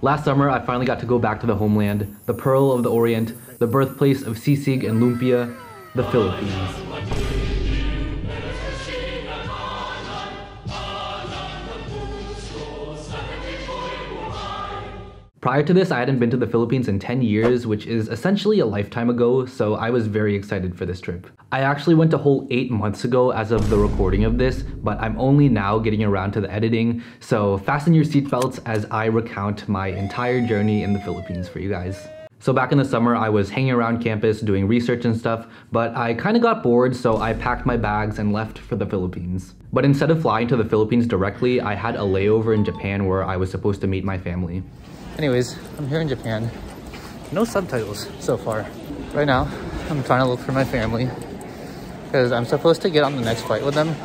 Last summer, I finally got to go back to the homeland, the Pearl of the Orient, the birthplace of sisig and lumpia, the Philippines. Prior to this, I hadn't been to the Philippines in 10 years, which is essentially a lifetime ago, so I was very excited for this trip. I actually went a whole 8 months ago as of the recording of this, but I'm only now getting around to the editing, so fasten your seatbelts as I recount my entire journey in the Philippines for you guys. So back in the summer, I was hanging around campus doing research and stuff, but I kind of got bored, so I packed my bags and left for the Philippines. But instead of flying to the Philippines directly, I had a layover in Japan where I was supposed to meet my family. Anyways, I'm here in Japan. No subtitles so far. Right now, I'm trying to look for my family because I'm supposed to get on the next flight with them.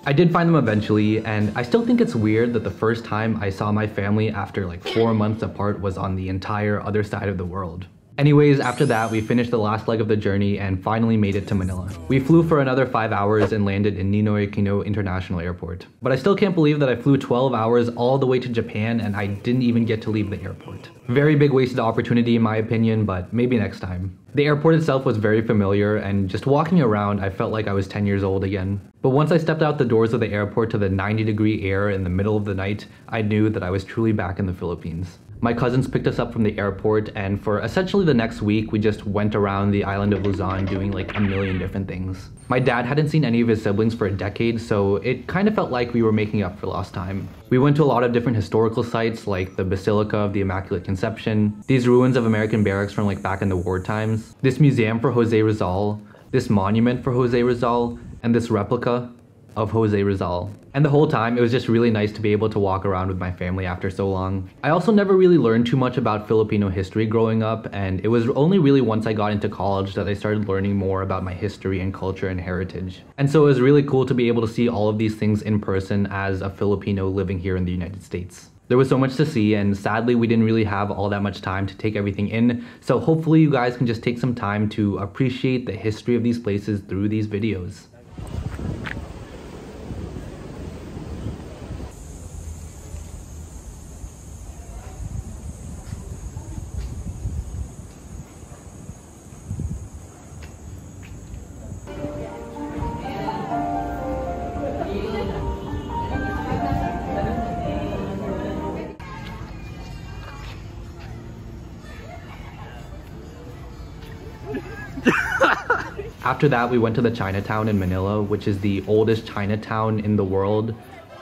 I did find them eventually, and I still think it's weird that the first time I saw my family after like 4 months apart was on the entire other side of the world. Anyways, after that, we finished the last leg of the journey and finally made it to Manila. We flew for another 5 hours and landed in Ninoy Aquino International Airport. But I still can't believe that I flew 12 hours all the way to Japan and I didn't even get to leave the airport. Very big wasted opportunity in my opinion, but maybe next time. The airport itself was very familiar, and just walking around, I felt like I was 10 years old again. But once I stepped out the doors of the airport to the 90-degree air in the middle of the night, I knew that I was truly back in the Philippines. My cousins picked us up from the airport, and for essentially the next week, we just went around the island of Luzon doing like a million different things. My dad hadn't seen any of his siblings for a decade, so it kind of felt like we were making up for lost time. We went to a lot of different historical sites like the Basilica of the Immaculate Conception, these ruins of American barracks from like back in the war times, this museum for Jose Rizal, this monument for Jose Rizal, and this replica of Jose Rizal. And the whole time, it was just really nice to be able to walk around with my family after so long. I also never really learned too much about Filipino history growing up, and it was only really once I got into college that I started learning more about my history and culture and heritage. And so it was really cool to be able to see all of these things in person as a Filipino living here in the United States. There was so much to see, and sadly we didn't really have all that much time to take everything in, so hopefully you guys can just take some time to appreciate the history of these places through these videos. After that, we went to the Chinatown in Manila, which is the oldest Chinatown in the world,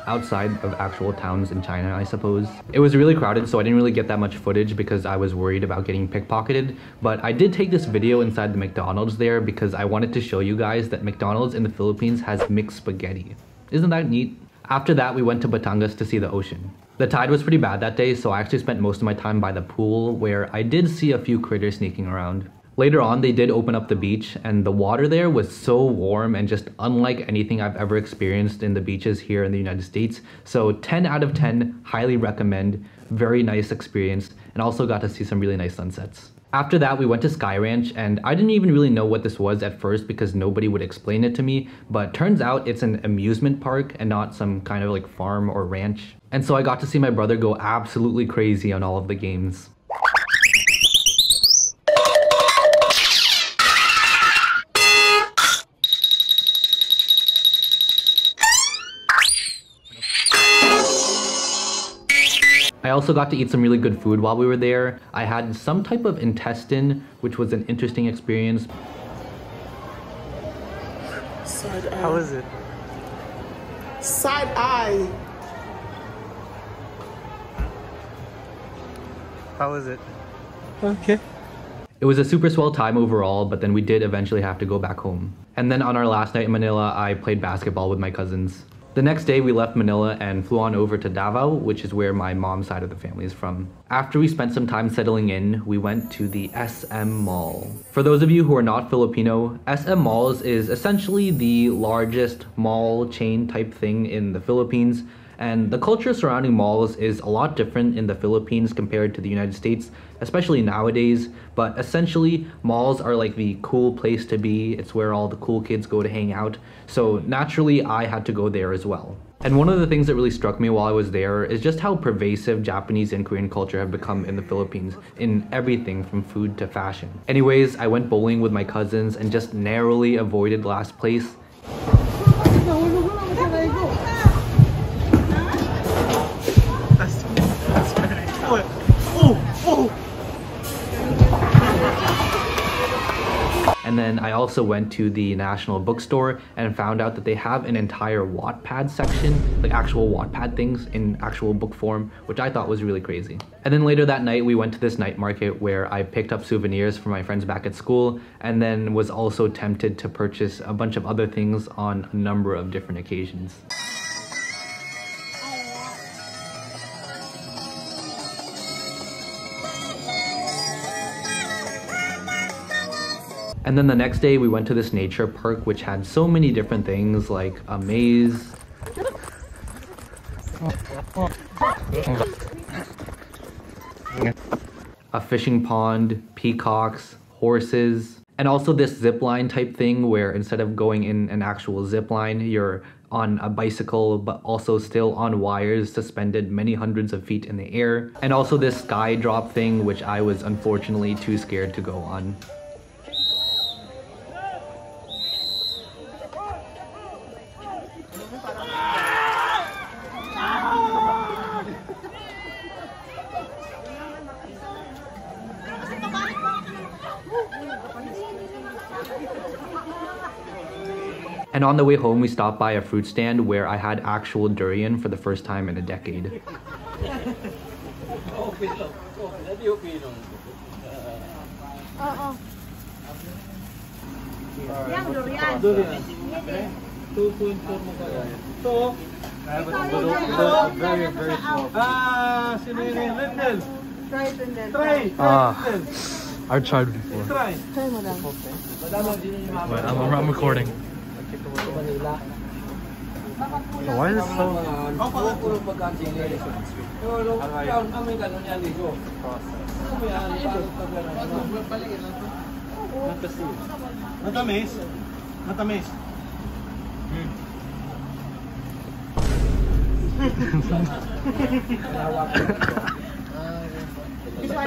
outside of actual towns in China, I suppose. It was really crowded, so I didn't really get that much footage because I was worried about getting pickpocketed, but I did take this video inside the McDonald's there because I wanted to show you guys that McDonald's in the Philippines has mixed spaghetti. Isn't that neat? After that, we went to Batangas to see the ocean. The tide was pretty bad that day, so I actually spent most of my time by the pool, where I did see a few critters sneaking around. Later on, they did open up the beach, and the water there was so warm and just unlike anything I've ever experienced in the beaches here in the United States. So 10 out of 10, highly recommend. Very nice experience, and also got to see some really nice sunsets. After that, we went to Sky Ranch, and I didn't even really know what this was at first because nobody would explain it to me, but turns out it's an amusement park and not some kind of like farm or ranch. And so I got to see my brother go absolutely crazy on all of the games. I also got to eat some really good food while we were there. I had some type of intestine, which was an interesting experience. Side eye. How is it? Side eye. How is it? Okay. It was a super swell time overall, but then we did eventually have to go back home. And then on our last night in Manila, I played basketball with my cousins. The next day, we left Manila and flew on over to Davao, which is where my mom's side of the family is from. After we spent some time settling in, we went to the SM Mall. For those of you who are not Filipino, SM Malls is essentially the largest mall chain type thing in the Philippines. And the culture surrounding malls is a lot different in the Philippines compared to the United States, especially nowadays. But essentially, malls are like the cool place to be. It's where all the cool kids go to hang out. So naturally, I had to go there as well. And one of the things that really struck me while I was there is just how pervasive Japanese and Korean culture have become in the Philippines in everything from food to fashion. Anyways, I went bowling with my cousins and just narrowly avoided last place. And then I also went to the National Bookstore and found out that they have an entire Wattpad section, like actual Wattpad things in actual book form, which I thought was really crazy. And then later that night, we went to this night market where I picked up souvenirs for my friends back at school, and then was also tempted to purchase a bunch of other things on a number of different occasions. And then the next day we went to this nature park which had so many different things like a maze, a fishing pond, peacocks, horses, and also this zip line type thing where instead of going in an actual zip line, you're on a bicycle but also still on wires suspended many hundreds of feet in the air, and also this sky drop thing which I was unfortunately too scared to go on. And on the way home, we stopped by a fruit stand where I had actual durian for the first time in a decade. I've tried before. Wait, I'm recording. Why is it so... Matamis? Matamis?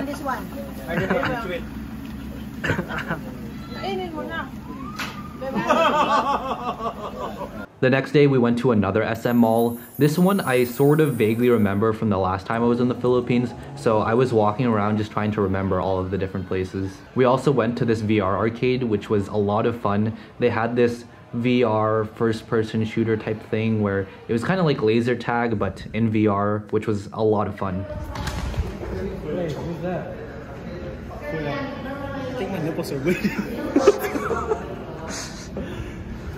This one. The next day we went to another SM mall. This one I sort of vaguely remember from the last time I was in the Philippines, so I was walking around just trying to remember all of the different places. We also went to this VR arcade, which was a lot of fun. They had this VR first-person shooter type thing where it was kind of like laser tag but in VR, which was a lot of fun. Hey, who's that? I think my nipples are bleeding.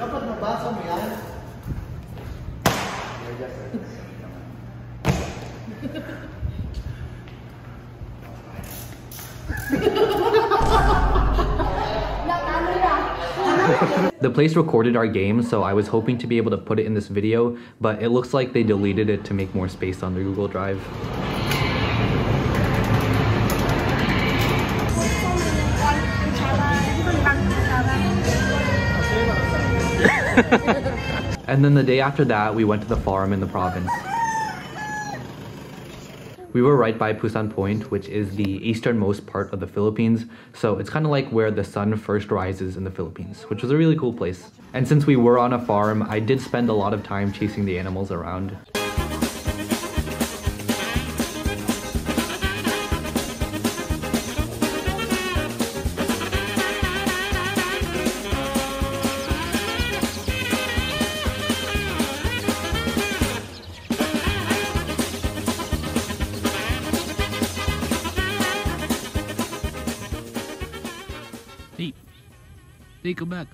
Dapat mabasa mo yan. The place recorded our game, so I was hoping to be able to put it in this video, but it looks like they deleted it to make more space on their Google Drive. And then the day after that, we went to the farm in the province. We were right by Pusan Point, which is the easternmost part of the Philippines, so it's kind of like where the sun first rises in the Philippines, which was a really cool place. And since we were on a farm, I did spend a lot of time chasing the animals around. Hey, come back.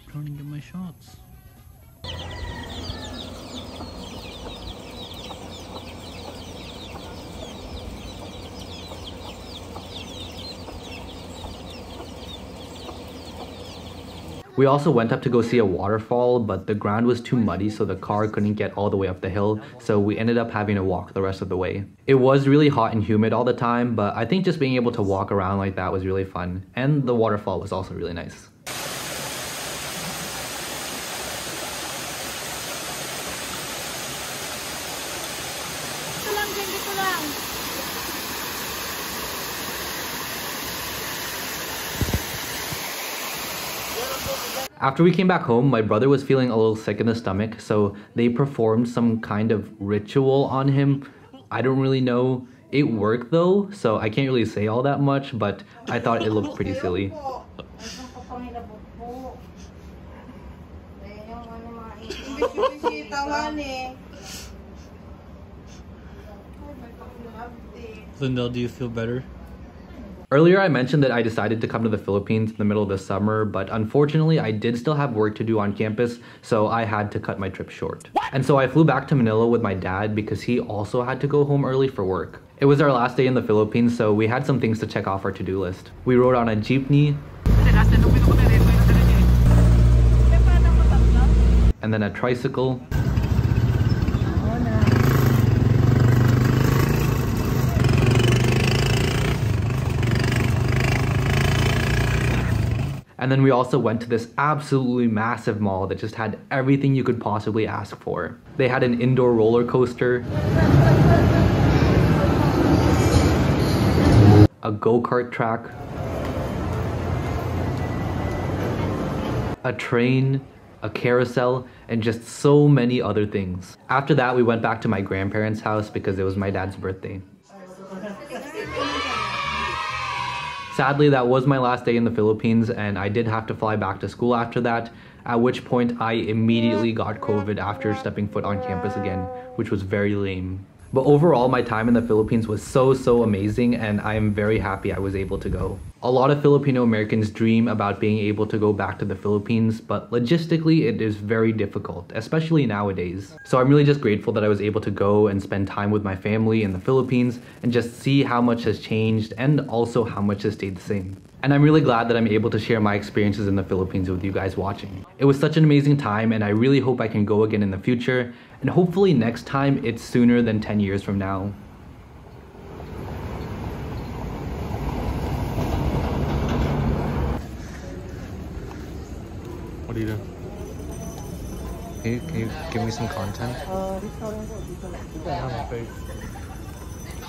I'm trying to get my shots. We also went up to go see a waterfall, but the ground was too muddy so the car couldn't get all the way up the hill, so we ended up having to walk the rest of the way. It was really hot and humid all the time, but I think just being able to walk around like that was really fun, and the waterfall was also really nice. After we came back home, my brother was feeling a little sick in the stomach, so they performed some kind of ritual on him. I don't really know. It worked though, so I can't really say all that much, but I thought it looked pretty silly. Lindell, do you feel better? Earlier I mentioned that I decided to come to the Philippines in the middle of the summer, but unfortunately I did still have work to do on campus, so I had to cut my trip short. And so I flew back to Manila with my dad because he also had to go home early for work. It was our last day in the Philippines, so we had some things to check off our to-do list. We rode on a jeepney, and then a tricycle, and then we also went to this absolutely massive mall that just had everything you could possibly ask for. They had an indoor roller coaster, a go-kart track, a train, a carousel, and just so many other things. After that, we went back to my grandparents' house because it was my dad's birthday. Sadly, that was my last day in the Philippines, and I did have to fly back to school after that, at which point I immediately got COVID after stepping foot on campus again, which was very lame. But overall, my time in the Philippines was so amazing, and I am very happy I was able to go. A lot of Filipino Americans dream about being able to go back to the Philippines, but logistically it is very difficult, especially nowadays. So I'm really just grateful that I was able to go and spend time with my family in the Philippines and just see how much has changed and also how much has stayed the same. And I'm really glad that I'm able to share my experiences in the Philippines with you guys watching. It was such an amazing time, and I really hope I can go again in the future, and hopefully next time it's sooner than 10 years from now. What are you doing? Can you give me some content? This